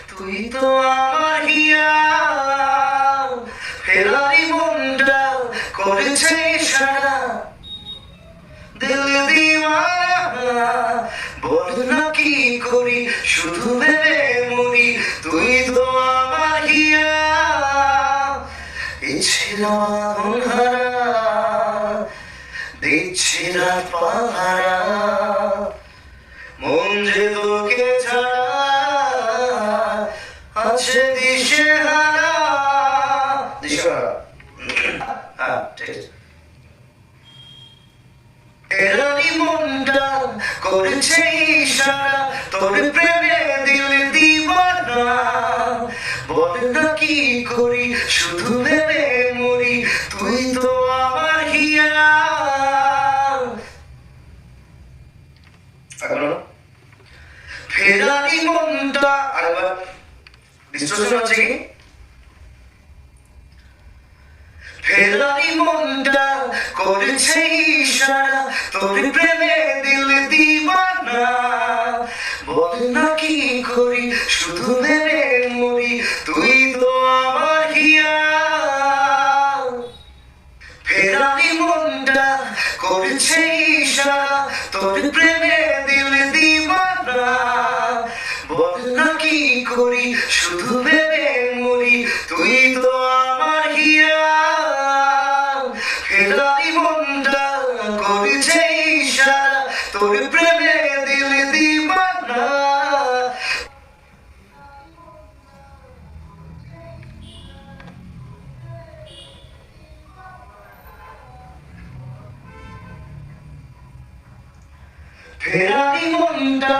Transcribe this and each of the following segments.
তুই তো আমার হিয়া ফেরারি মনটা করেছে সারা দিল দিওয়ানা বল না কি করি শুধু ভেবে মরি তুই তো আমার হিয়া ইচ্ছে না হারা দিচ্ছি না পাহারা মন যে তোকে ছাড়া আছে দিশেহারা দিশেহারা হ্যাঁ ঠিক আছে এরারি মনটা করেছে ইশারা তোর প্রেমে দিল দিওয়ানা বল না কি করি শুধু ভেবে মরি তুই তো আমার হিয়া ফেরারি মনটা আরেকবার ডিস্টর্শন হচ্ছে কি ফেরারি মনটা করেছে ইশারা তোর প্রেমে দিল দিওয়ানা বল না কি করি শুধু ভেবে মরি তুই তো আমার হিয়া ফেরারি মনটা করেছে ইশারা তোর প্রেমে দিল দিওয়ানা বল না কি করি শুধু ভেবে মরি তুই তো আমার হিয়া ফেরারি মনটা করেছে ইশারা তোর প্রেমে দিল দিওয়ানা ফেরারি মনটা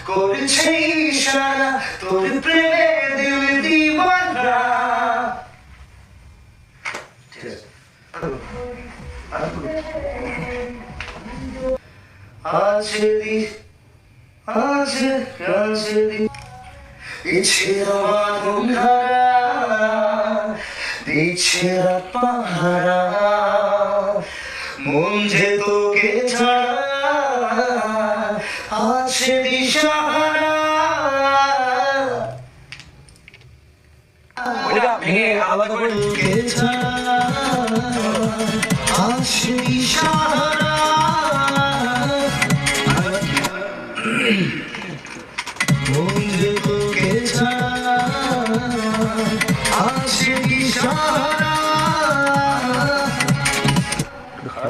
করেছে ইশারা তোর প্রেমে দিল দিওয়ানা ইচ্ছে আমার মন হারা দিচ্ছে রাত পাহারা মন যে তোকে ছাড়া আছে দিশাহারা ভেঙে আলাদা করে তোকে ছাড়া আছে দিশাহারা মন যে তোকে ছাড়া আছে দিশাহারা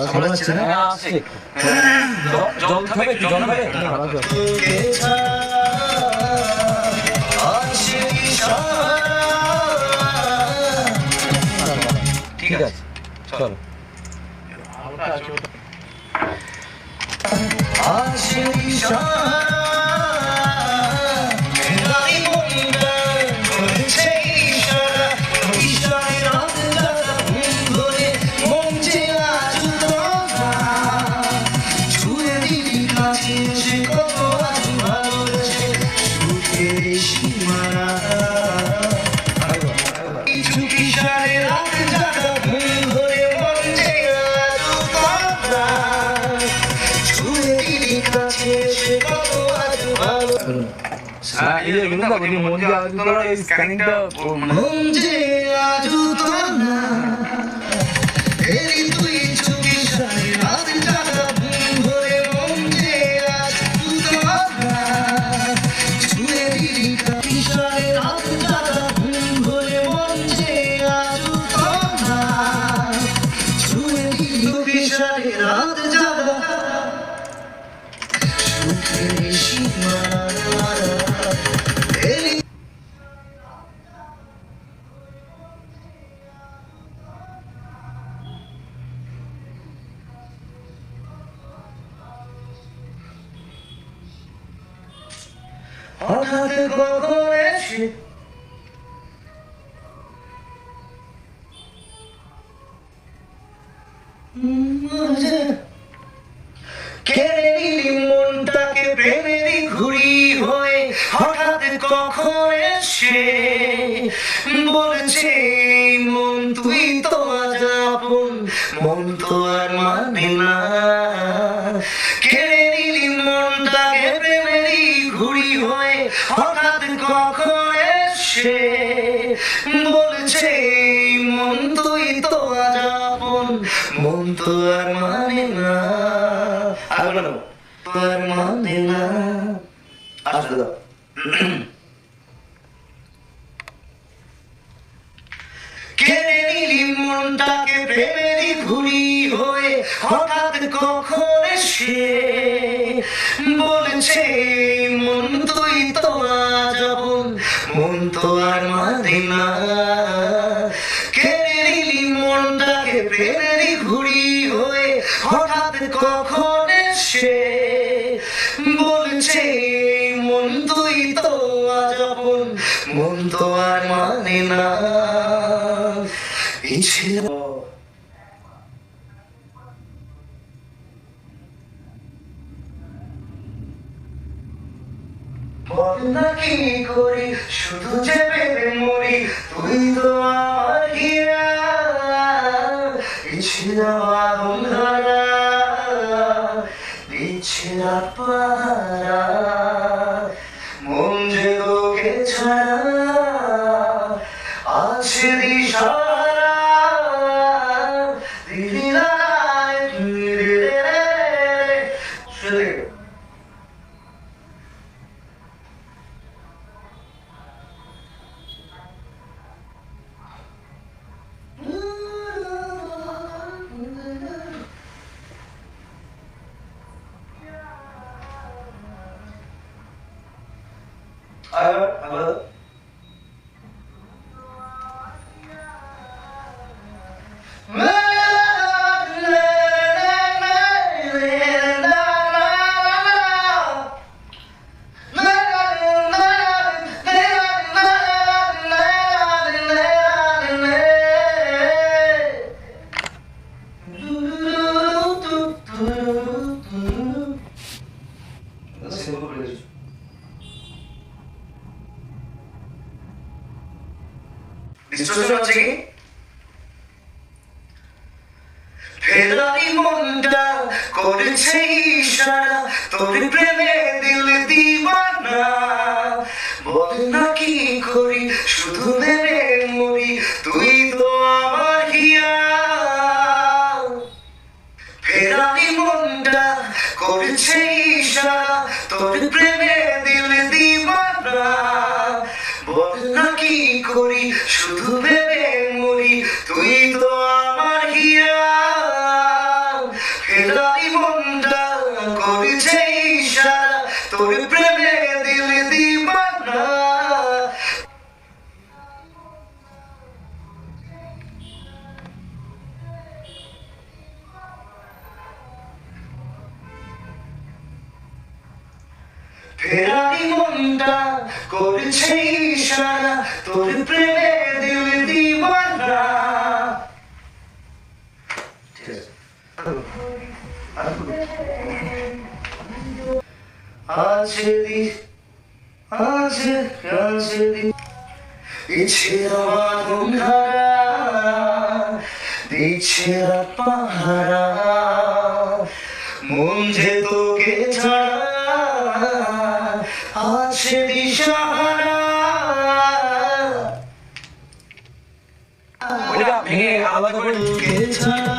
ভালো হচ্ছে না আছে জল খাবে কি জল খাবে তোকে ছাড়া আছে দিশাহারা ঠিক আছে চলো আছে দিশাহারা ফেরারি মনটা করেছে ইশারা ইশারায় রাত জাগা ঘুম ধরে মন যে আজ তোরা ছুঁয়ে দিলি কাছে এসে কত আজ ভালোবেসে সুখের সীমানা কিছু ইশারায় রাত জাগা ঘুম ধরে মন যে আজ তোরা ছুঁয়ে দিলি কাছে এসে কত আজ ভালো এই যে কিন্তু আপনি মন দিয়ে আজ তোরা এই স্ক্যানিংটা মন যে আজ তোরা এরি তুই চুপি সারে রাত জাগা ঘুম ধরে মন যে আজ তোরা ছুঁয়ে দিলি কাছে সারে রাত জাগা ঘুম ধরে মন যে আজ তোরা ছুঁয়ে দিলি সারে রাত জাগা সুখের সীমানা এরি হঠাৎ কখন এসে কেড়ে নিলি মনটাকে প্রেমেরই ঘুড়ি হয়ে হঠাৎ কখন কখন এসে বলেছে মন তুই তো আজ আপন, মন তো আর মানে না। কেড়ে নিলি মনটাকে প্রেমেরই ঘুড়ি হয়ে, হঠাৎ কখন এসে বলেছে মন তুই তো আজ আপন, মন তো আর মানে না। আর মানে না। আসলে কেড়ে নিলি মনটাকে প্রেমেরই ঘুড়ি হয়ে, হঠাৎ কখন এসে বলেছে মন তুই তো আজ আপন, মন তো আর মানে না। কেড়ে নিলি মনটাকে প্রেমেরই ঘুড়ি হয়ে, হঠাৎ কখন এসে বলেছে মন তুই তো আজ আপন, মন তো আর মানে না। ইচ্ছে বল না কি করি, শুধু যে ভেবে মরি তুই তো আমার হীরা। ইচ্ছে আগুন ধরা, ইচ্ছে পাহারা, মন যে তোকে ছাড়া আছে দিশাহারা। দিদিরায় শুধু আবার ডিস্ট্রাকশন হচ্ছে কি? ফেরারি মনটা করেছে ইশারা, তোর প্রেমে দিল দিওয়ানা। বল না কি করি, শুধু ভেবে মরি তুই তো আমার হিয়া। ফেরারি মনটা করেছে ইশারা, তোর প্রেমে দিল দিওয়ানা। বল না কি করি, শুধু ভেবে মরি তুই তো আমার হিয়া। ফেরারি মনটা করেছে ইশারা, তোর প্রেমে দিল দিওয়ানা। ফেরারি মনটা করেছে ইশারা, তোর প্রেমে দিল দিওয়ানা। ইচ্ছে আগুন ধরা, দিচ্ছে পাহারা, মন যে তোকে ছাড়া আছে দিশাহারা। ওইটা ভেঙে আলাদা করে তোকে ছাড়া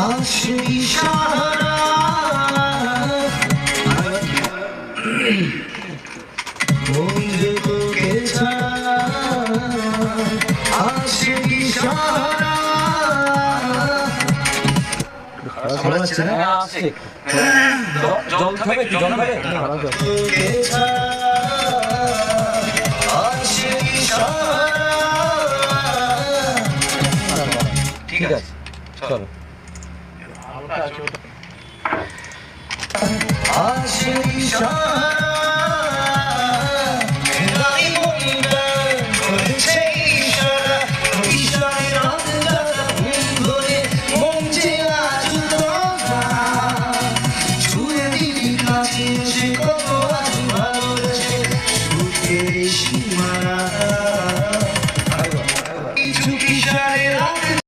আছে দিশাহারা। মন যে তোকে ছাড়া আছে দিশাহারা। ভালো লাগছে না? হ্যাঁ, আসছে। জল খাবে, একটু জল খাবে? তোকে ছাড়া আছে দিশাহারা। ঠিক আছে, চলো। আছে দিশাহারা। ফেরারি মনটা করেছে ইশারা, ইশারায় রাত জাগা ঘুম ধরে মন যে আজ উদাস। ছুঁয়ে দিলি কাছে এসে কত আজ ভালোবেসে সীমানা কিছু কিশোর